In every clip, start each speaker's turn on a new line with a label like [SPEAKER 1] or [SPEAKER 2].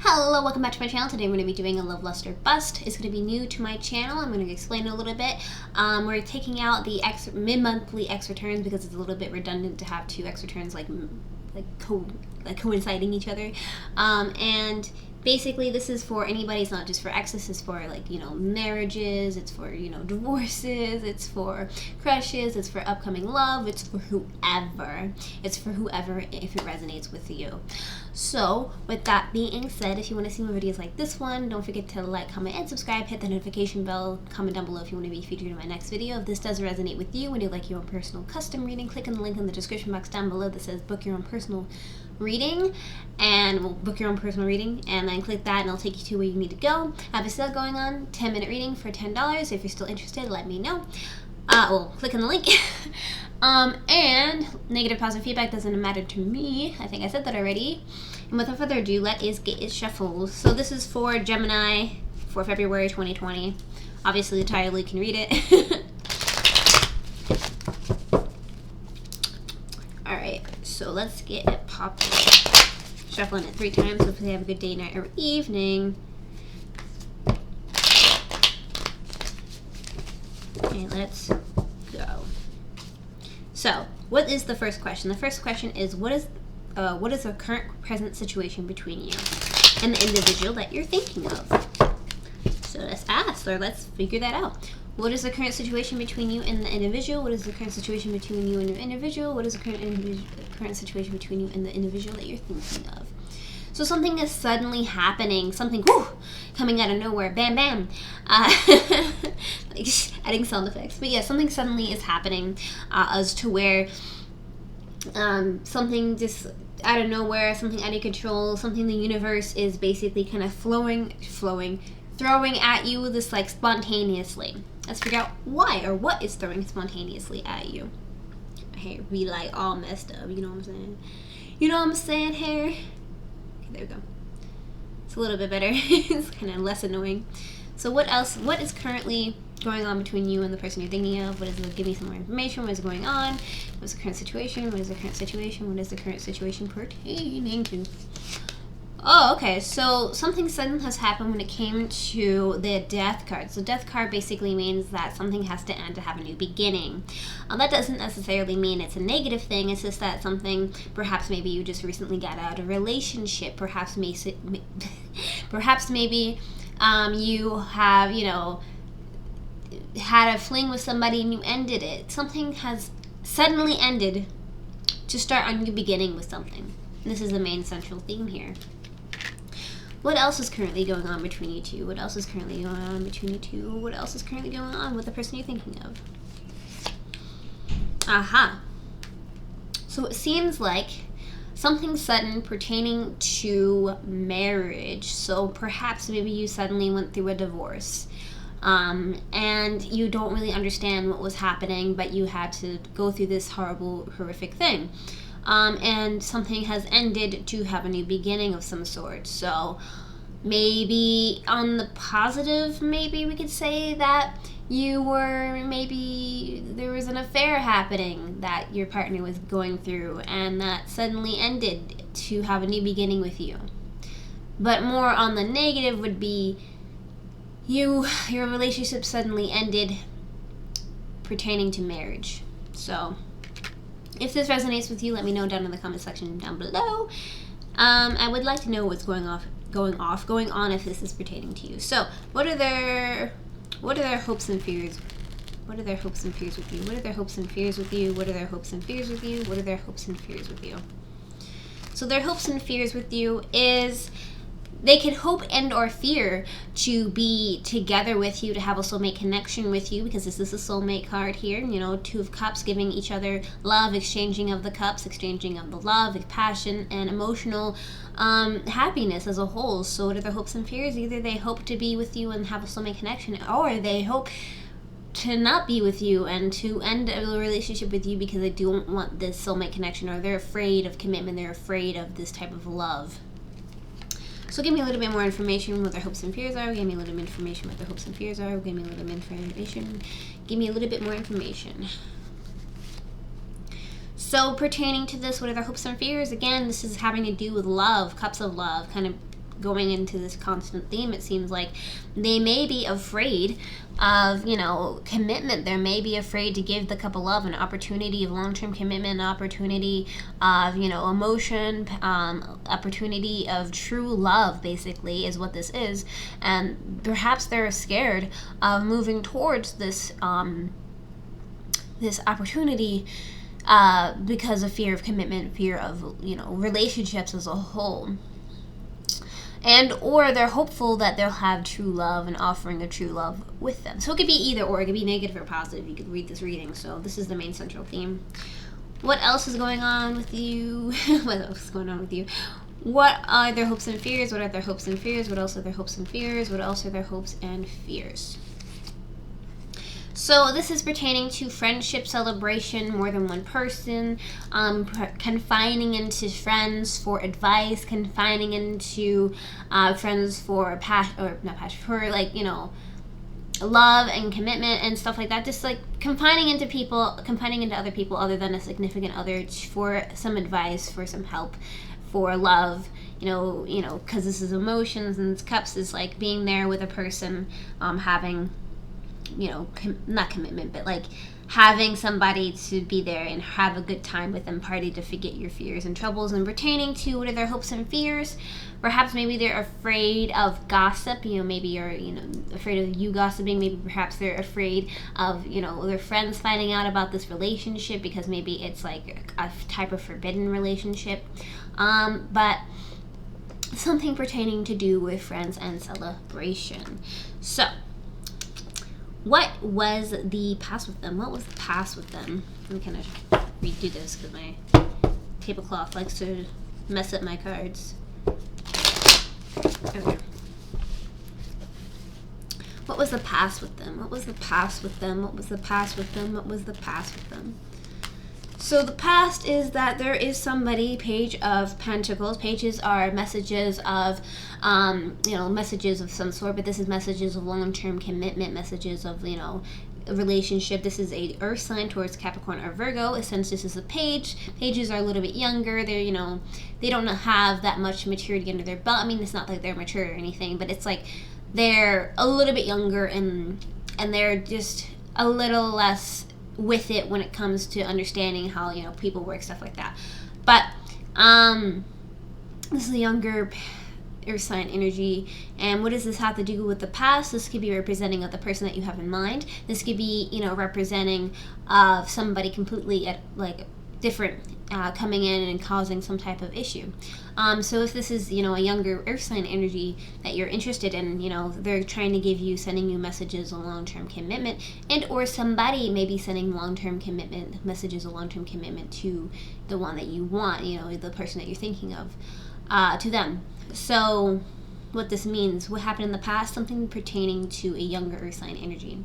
[SPEAKER 1] Hello, welcome back to my channel. Today I'm going to be doing a love lust or bust. It's going to be new to my channel. I'm going to explain it a little bit. We're taking out the mid-monthly X returns because it's a little bit redundant to have two X returns coinciding each other. And basically this is for anybody. It's not just for X. This is for marriages. It's for divorces. It's for crushes. It's for upcoming love. It's for whoever. It's for whoever if it resonates with you. So with that being said, if you want to see more videos like this one, don't forget to like, comment, and subscribe. Hit the notification bell. Comment down below if you want to be featured in my next video. If this does resonate with you and you'd like your own personal custom reading, click on the link in the description box down below that says book your own personal reading, and book your own personal reading, and then click that and it'll take you to where you need to go. I have a sale going on, 10-minute reading for $10. If you're still interested, let me know. Click on the link. And negative, positive feedback doesn't matter to me. I think I said that already. And without further ado, let us get it shuffled. So this is for Gemini for February 2020. Obviously the title, you can read it. Alright, so let's get it popping. Shuffling it 3 times. Hopefully have a good day, night, or evening. Okay, let's go. So, what is the first question? The first question is, what is the current present situation between you and the individual that you're thinking of? So let's ask, or let's figure that out. What is the current situation between you and the individual? What is the current situation between you and your individual? What is the current situation between you and the individual that you're thinking of? So something is suddenly happening, something coming out of nowhere, bam, bam. Like adding sound effects. But yeah, something suddenly is happening as to where something just out of nowhere, something out of control, something the universe is basically kind of throwing at you this like spontaneously. Let's figure out why or what is throwing spontaneously at you. My hair be like all messed up, you know what I'm saying? You know what I'm saying, hair? Okay, there we go. It's a little bit better. It's kind of less annoying. So what else? What is currently going on between you and the person you're thinking of? What is it? Give me some more information. What is going on? What's the current situation? What is the current situation? What is the current situation pertaining to? Oh, okay. So something sudden has happened when it came to the death card. So death card basically means that something has to end to have a new beginning. That doesn't necessarily mean it's a negative thing. It's just that something, perhaps maybe you just recently got out of a relationship. Perhaps maybe you have, had a fling with somebody and you ended it. Something has suddenly ended to start a new beginning with something. This is the main central theme here. What else is currently going on between you two? What else is currently going on between you two? What else is currently going on with the person you're thinking of? Aha. So it seems like something sudden pertaining to marriage. So perhaps maybe you suddenly went through a divorce. And you don't really understand what was happening, but you had to go through this horrific thing. And something has ended to have a new beginning of some sort. So maybe on the positive, maybe we could say that there was an affair happening that your partner was going through, and that suddenly ended to have a new beginning with you. But more on the negative would be your relationship suddenly ended pertaining to marriage. So if this resonates with you, let me know down in the comment section down below. I would like to know what's going on if this is pertaining to you. So what are their hopes and fears? What are their hopes and fears with you? What are their hopes and fears with you? What are their hopes and fears with you? What are their hopes and fears with you? So their hopes and fears with you is they could hope and or fear to be together with you, to have a soulmate connection with you, because this is a soulmate card here. 2 of Cups, giving each other love, exchanging of the cups, exchanging of the love, passion, and emotional happiness as a whole. So what are their hopes and fears? Either they hope to be with you and have a soulmate connection, or they hope to not be with you and to end a relationship with you because they don't want this soulmate connection, or they're afraid of commitment, they're afraid of this type of love. So give me a little bit more information what their hopes and fears are. Give me a little bit of information what their hopes and fears are. Give me a little bit of information. Give me a little bit more information. So pertaining to this, what are their hopes and fears? Again, this is having to do with love, cups of love, kind of going into this constant theme, it seems like they may be afraid of, you know, commitment. They may be afraid to give the couple love, an opportunity of long-term commitment, an opportunity of, you know, emotion, opportunity of true love, basically, is what this is. And perhaps they're scared of moving towards this this opportunity because of fear of commitment, fear of, you know, relationships as a whole. And or they're hopeful that they'll have true love, and offering of true love with them. So it could be either or. It could be negative or positive. You could read this reading. So this is the main central theme. What else is going on with you? What else is going on with you? What are their hopes and fears? What are their hopes and fears? What else are their hopes and fears? What else are their hopes and fears? So this is pertaining to friendship, celebration, more than one person, confining into friends for advice, confining into friends for for, like, you know, love and commitment and stuff like that. Just like confining into people, confining into other people other than a significant other for some advice, for some help, for love. You know, because this is emotions, and this cups is like being there with a person, having, you know, not commitment, but like having somebody to be there and have a good time with them, party to forget your fears and troubles. And pertaining to what are their hopes and fears, perhaps maybe they're afraid of gossip. You know, maybe you're, you know, afraid of you gossiping. Maybe perhaps they're afraid of, you know, their friends finding out about this relationship, because maybe it's like a type of forbidden relationship, but something pertaining to do with friends and celebration. So what was the past with them? What was the past with them? Let me kind of redo this because my tablecloth likes to mess up my cards. Okay. What was the past with them? What was the past with them? What was the past with them? What was the past with them? So the past is that there is somebody, Page of Pentacles. Pages are messages of, you know, messages of some sort, but this is messages of long-term commitment, messages of, you know, a relationship. This is a earth sign towards Capricorn or Virgo. Since this is a page, pages are a little bit younger. They're, you know, they don't have that much maturity under their belt. I mean, it's not like they're mature or anything, but it's like they're a little bit younger, and they're just a little less with it when it comes to understanding how, you know, people work, stuff like that. But this is a younger earth sign energy. And what does this have to do with the past? This could be representing of the person that you have in mind. This could be, you know, representing of somebody completely at, like, different, coming in and causing some type of issue. So if this is, you know, a younger earth sign energy that you're interested in, you know, they're trying to give you, sending you messages of long-term commitment, and or somebody may be sending long-term commitment messages of long-term commitment to the one that you want, you know, the person that you're thinking of, to them. So what this means, what happened in the past, something pertaining to a younger earth sign energy.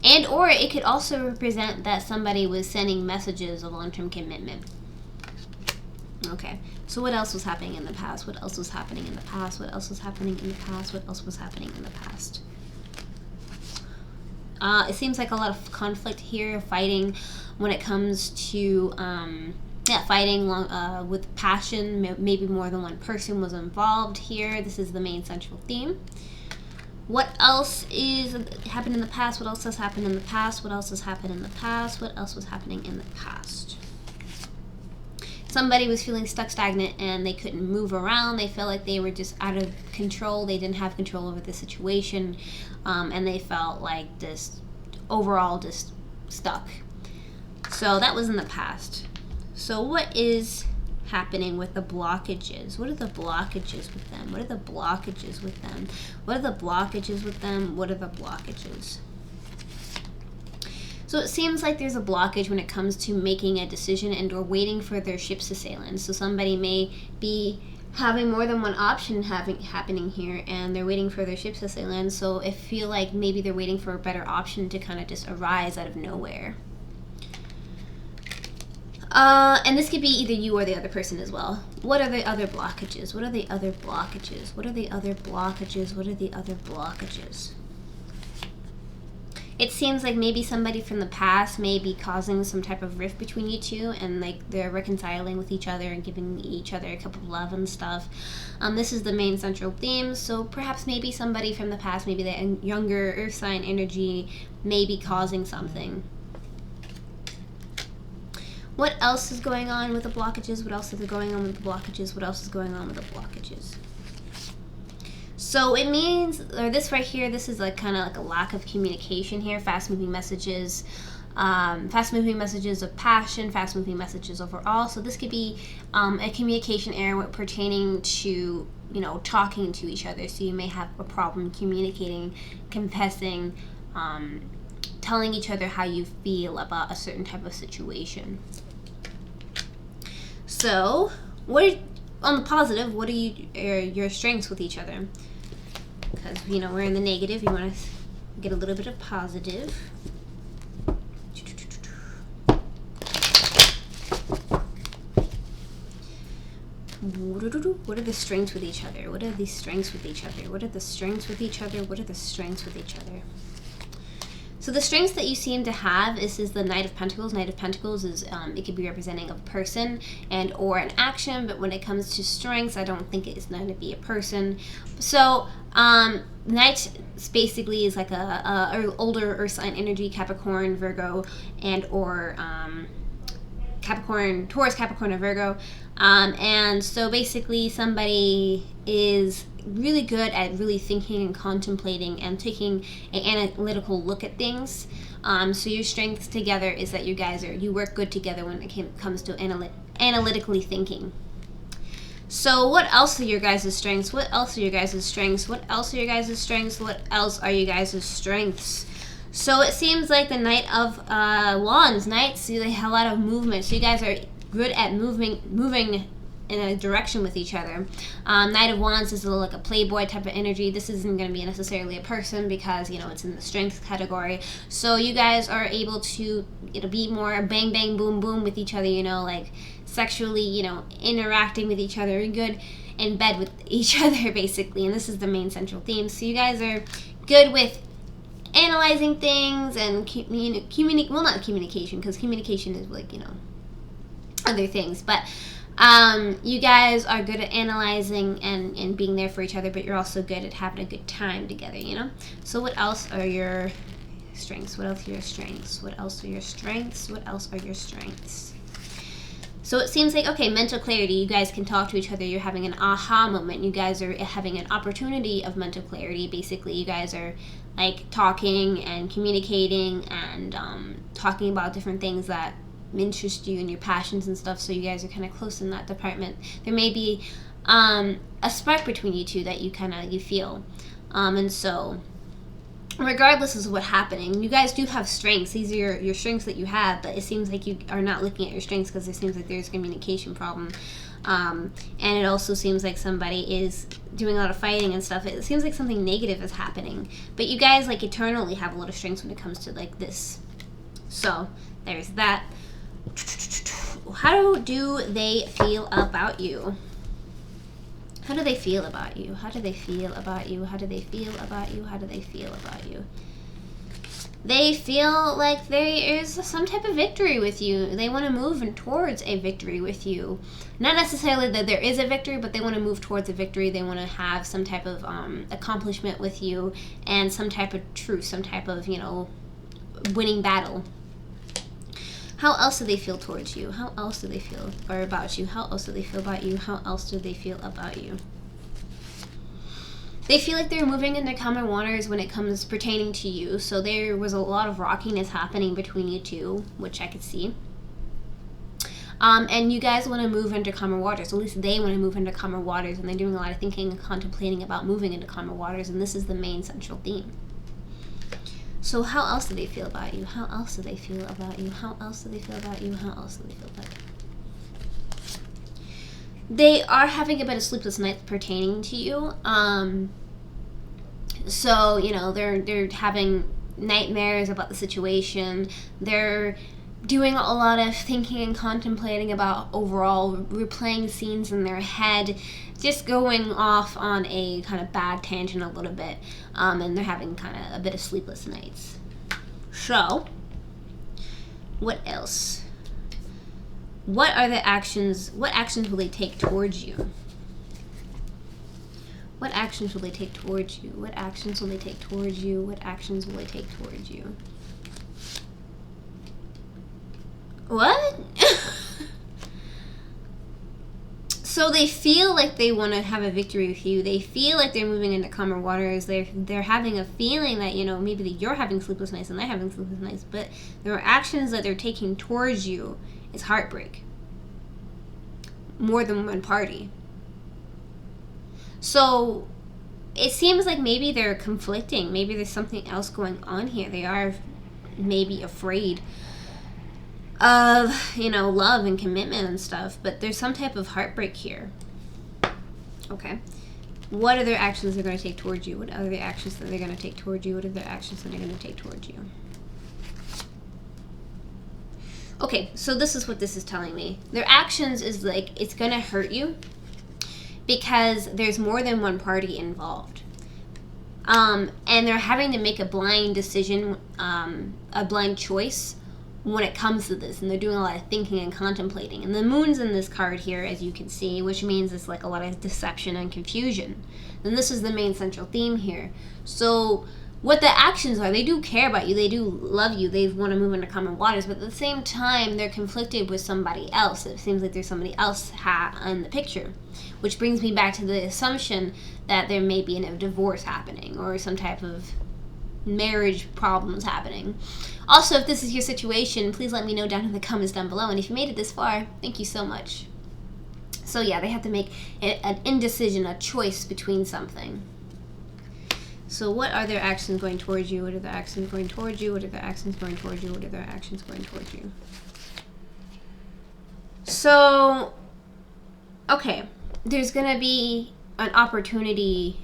[SPEAKER 1] And or it could also represent that somebody was sending messages of long-term commitment. Okay, so what else was happening in the past? What else was happening in the past? What else was happening in the past? What else was happening in the past? It seems like a lot of conflict here, fighting when it comes to, fighting with passion. Maybe more than one person was involved here. This is the main central theme. What else is happened in the past? What else has happened in the past? What else has happened in the past? What else was happening in the past? Somebody was feeling stuck, stagnant, and they couldn't move around. They felt like they were just out of control. They didn't have control over the situation, and they felt like this overall just stuck. So that was in the past. So what is happening with the blockages? What are the blockages with them? What are the blockages with them? What are the blockages with them? What are the blockages? So it seems like there's a blockage when it comes to making a decision and or waiting for their ships to sail in. So somebody may be having more than one option happening here, and they're waiting for their ships to sail in. So I feel like maybe they're waiting for a better option to kind of just arise out of nowhere. And this could be either you or the other person as well. What are the other blockages? What are the other blockages? What are the other blockages? What are the other blockages? it seems like maybe somebody from the past may be causing some type of rift between you two, and like they're reconciling with each other and giving each other a cup of love and stuff. This is the main central theme, so perhaps maybe somebody from the past, maybe the younger earth sign energy, may be causing something. What else is going on with the blockages? What else is going on with the blockages? What else is going on with the blockages? So it means, or this right here, this is like kind of like a lack of communication here. Fast-moving messages of passion, fast-moving messages overall. So this could be a communication error pertaining to, you know, talking to each other. So you may have a problem communicating, confessing, telling each other how you feel about a certain type of situation. So, on the positive, what are your strengths with each other? Because, you know, we're in the negative. You want to get a little bit of positive. What are the strengths with each other? What are the strengths with each other? What are the strengths with each other? What are the strengths with each other? So the strengths that you seem to have is the Knight of Pentacles. Knight of Pentacles is, it could be representing a person and or an action, but when it comes to strengths, I don't think it's going to be a person. So Knight basically is like a older earth sign energy, Capricorn, Virgo, and or Capricorn, Taurus, Capricorn, or Virgo. And so basically somebody is really good at really thinking and contemplating and taking an analytical look at things. So your strengths together is that you work good together when it comes to analytically thinking. So what else are your guys' strengths? What else are your guys' strengths? What else are your guys' strengths? What else are you guys' strengths? So it seems like the Knight of Wands, Knights, they have a lot of movement. So you guys are good at moving in a direction with each other. Knight of Wands is like a playboy type of energy. This isn't going to be necessarily a person because, you know, it's in the strength category. So you guys are able to, be more bang, bang, boom, boom with each other, like sexually, interacting with each other, good in bed with each other, basically. And this is the main central theme. So you guys are good with analyzing things and not communication, because communication is like, other things, but you guys are good at analyzing and being there for each other, but you're also good at having a good time together, So what else are your strengths? What else are your strengths? What else are your strengths? What else are your strengths? So it seems like, okay, mental clarity. You guys can talk to each other. You're having an aha moment. You guys are having an opportunity of mental clarity. Basically, you guys are like talking and communicating and talking about different things that interest you and your passions and stuff. So you guys are kind of close in that department. There may be a spark between you two that you feel. And so regardless of what's happening, you guys do have strengths. These are your strengths that you have, but it seems like you are not looking at your strengths because it seems like there's a communication problem. And it also seems like somebody is doing a lot of fighting and stuff. It seems like something negative is happening. But you guys like eternally have a lot of strengths when it comes to like this. So there's that. How do they feel about you? How do they feel about you? How do they feel about you? How do they feel about you? How do they feel about you? They feel like there is some type of victory with you. They want to move towards a victory with you. Not necessarily that there is a victory, but they want to move towards a victory. They want to have some type of accomplishment with you and some type of truce, some type of, winning battle. How else do they feel towards you? How else do they feel or about you? How else do they feel about you? How else do they feel about you? They feel like they're moving into calmer waters when it comes pertaining to you. So there was a lot of rockiness happening between you two, which I could see. And you guys want to move into calmer waters. At least they want to move into calmer waters, and they're doing a lot of thinking and contemplating about moving into calmer waters, and this is the main central theme. So how else do they feel about you? How else do they feel about you? How else do they feel about you? How else do they feel about you? They are having a bit of sleepless nights pertaining to you. So, they're having nightmares about the situation. They're doing a lot of thinking and contemplating about overall replaying scenes in their head, just going off on a kind of bad tangent a little bit, and they're having kind of a bit of sleepless nights. So, what else? What are the actions? What actions will they take towards you? What actions will they take towards you? What actions will they take towards you? What actions will they take towards you? What? So they feel like they want to have a victory with you. They feel like they're moving into calmer waters. They're having a feeling that, you know, maybe that you're having sleepless nights and they're having sleepless nights. But there are actions that they're taking towards you is heartbreak. More than one party. So it seems like maybe they're conflicting. Maybe there's something else going on here. They are maybe afraid of, you know, love and commitment and stuff, but there's some type of heartbreak here. Okay. What are their actions they're going to take towards you? What are the actions that they're going to take towards you? What are the actions that they're going to take towards you? Okay, so this is what this is telling me. Their actions is like, it's going to hurt you because there's more than one party involved. And they're having to make a blind decision, a blind choice when it comes to this, and they're doing a lot of thinking and contemplating. And the moon's in this card here, as you can see, which means it's like a lot of deception and confusion. And this is the main central theme here. So what the actions are, they do care about you, they do love you, they want to move into common waters, but at the same time, they're conflicted with somebody else. It seems like there's somebody else in the picture, which brings me back to the assumption that there may be a divorce happening or some type of marriage problems happening. Also, if this is your situation, please let me know down in the comments down below. And if you made it this far, thank you so much. So yeah, they have to make an indecision, a choice between something. So what are their actions going towards you? What are their actions going towards you? What are their actions going towards you? What are their actions going towards you? So, okay, there's going to be an opportunity.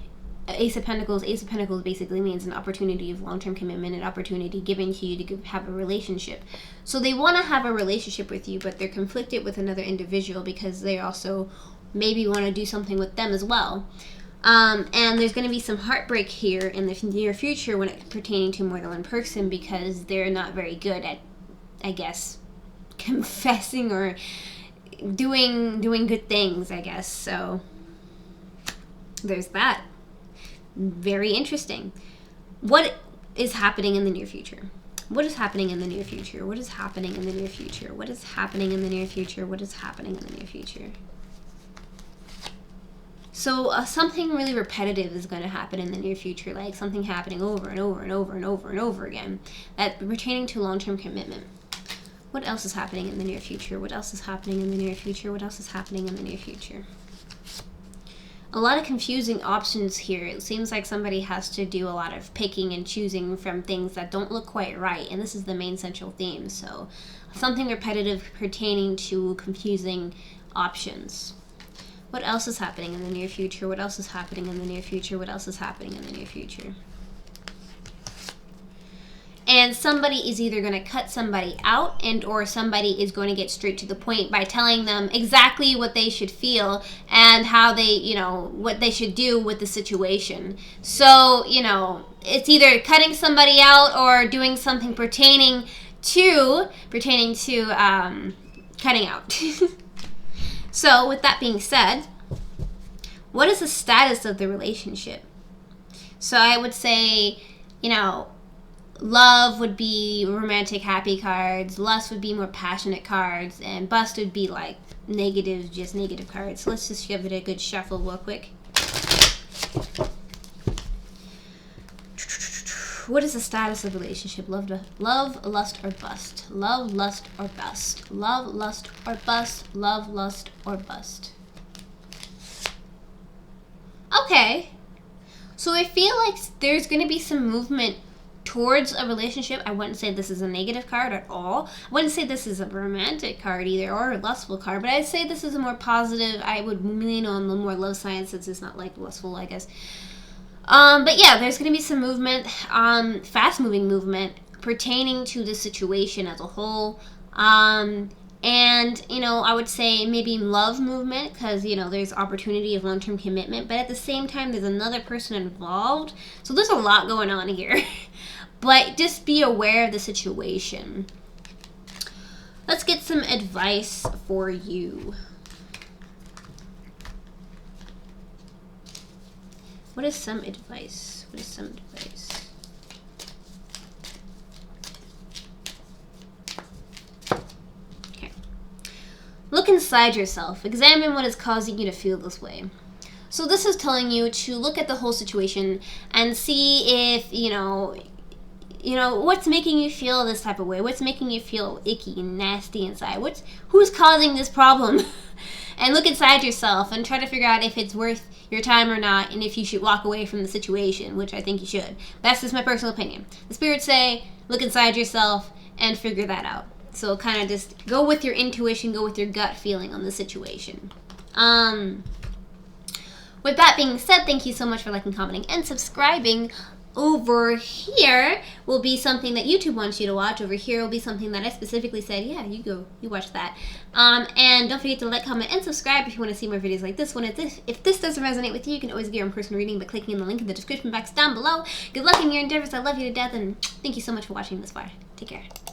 [SPEAKER 1] Ace of Pentacles basically means an opportunity of long-term commitment, an opportunity given to you to have a relationship. So they want to have a relationship with you, but they're conflicted with another individual because they also maybe want to do something with them as well. And there's going to be some heartbreak here in the near future when it's pertaining to more than one person because they're not very good at, I guess, confessing or doing good things, I guess. So there's that. Very interesting. What is happening in the near future? What is happening in the near future? What is happening in the near future? What is happening in the near future? What is happening in the near future? So something really repetitive is going to happen in the near future, like something happening over and over and over and over and over again, that pertaining to long-term commitment. What else is happening in the near future? What else is happening in the near future? What else is happening in the near future? A lot of confusing options here. It seems like somebody has to do a lot of picking and choosing from things that don't look quite right, and this is the main central theme. So something repetitive pertaining to confusing options. What else is happening in the near future? What else is happening in the near future? What else is happening in the near future? And somebody is either going to cut somebody out and or somebody is going to get straight to the point by telling them exactly what they should feel and how they, you know, what they should do with the situation. So, you know, it's either cutting somebody out or doing something pertaining to cutting out. So, with that being said, what is the status of the relationship? So I would say, you know, love would be romantic, happy cards. Lust would be more passionate cards. And bust would be like negative, just negative cards. So let's just give it a good shuffle real quick. What is the status of the relationship? Love, lust, or bust? Love, lust, or bust? Love, lust, or bust? Love, lust, or bust? Okay. So I feel like there's going to be some movement towards a relationship. I wouldn't say this is a negative card at all. I wouldn't say this is a romantic card either or a lustful card, but I'd say this is a more positive. I would lean on the more love sign since it's not like lustful, I guess. But yeah, there's going to be some movement, fast-moving movement pertaining to the situation as a whole. And, you know, I would say maybe love movement because, you know, there's opportunity of long-term commitment. But at the same time, there's another person involved. So there's a lot going on here. but just be aware of the situation. Let's get some advice for you. What is some advice? What is some advice? Okay. Look inside yourself. Examine what is causing you to feel this way. So this is telling you to look at the whole situation and see if, you know, what's making you feel this type of way? What's making you feel icky and nasty inside? Who's causing this problem? And look inside yourself and try to figure out if it's worth your time or not, and if you should walk away from the situation, which I think you should. That's just my personal opinion. The spirits say, look inside yourself and figure that out. So kind of just go with your intuition, go with your gut feeling on the situation. With that being said, thank you so much for liking, commenting, and subscribing. Over here will be something that YouTube wants you to watch. Over here will be something that I specifically said, yeah, you watch that. And don't forget to like, comment, and subscribe if you want to see more videos like this one. If this doesn't resonate with you, you can always get your own personal reading by clicking in the link in the description box down below. Good luck in your endeavors. I love you to death, and thank you so much for watching this far. Take care.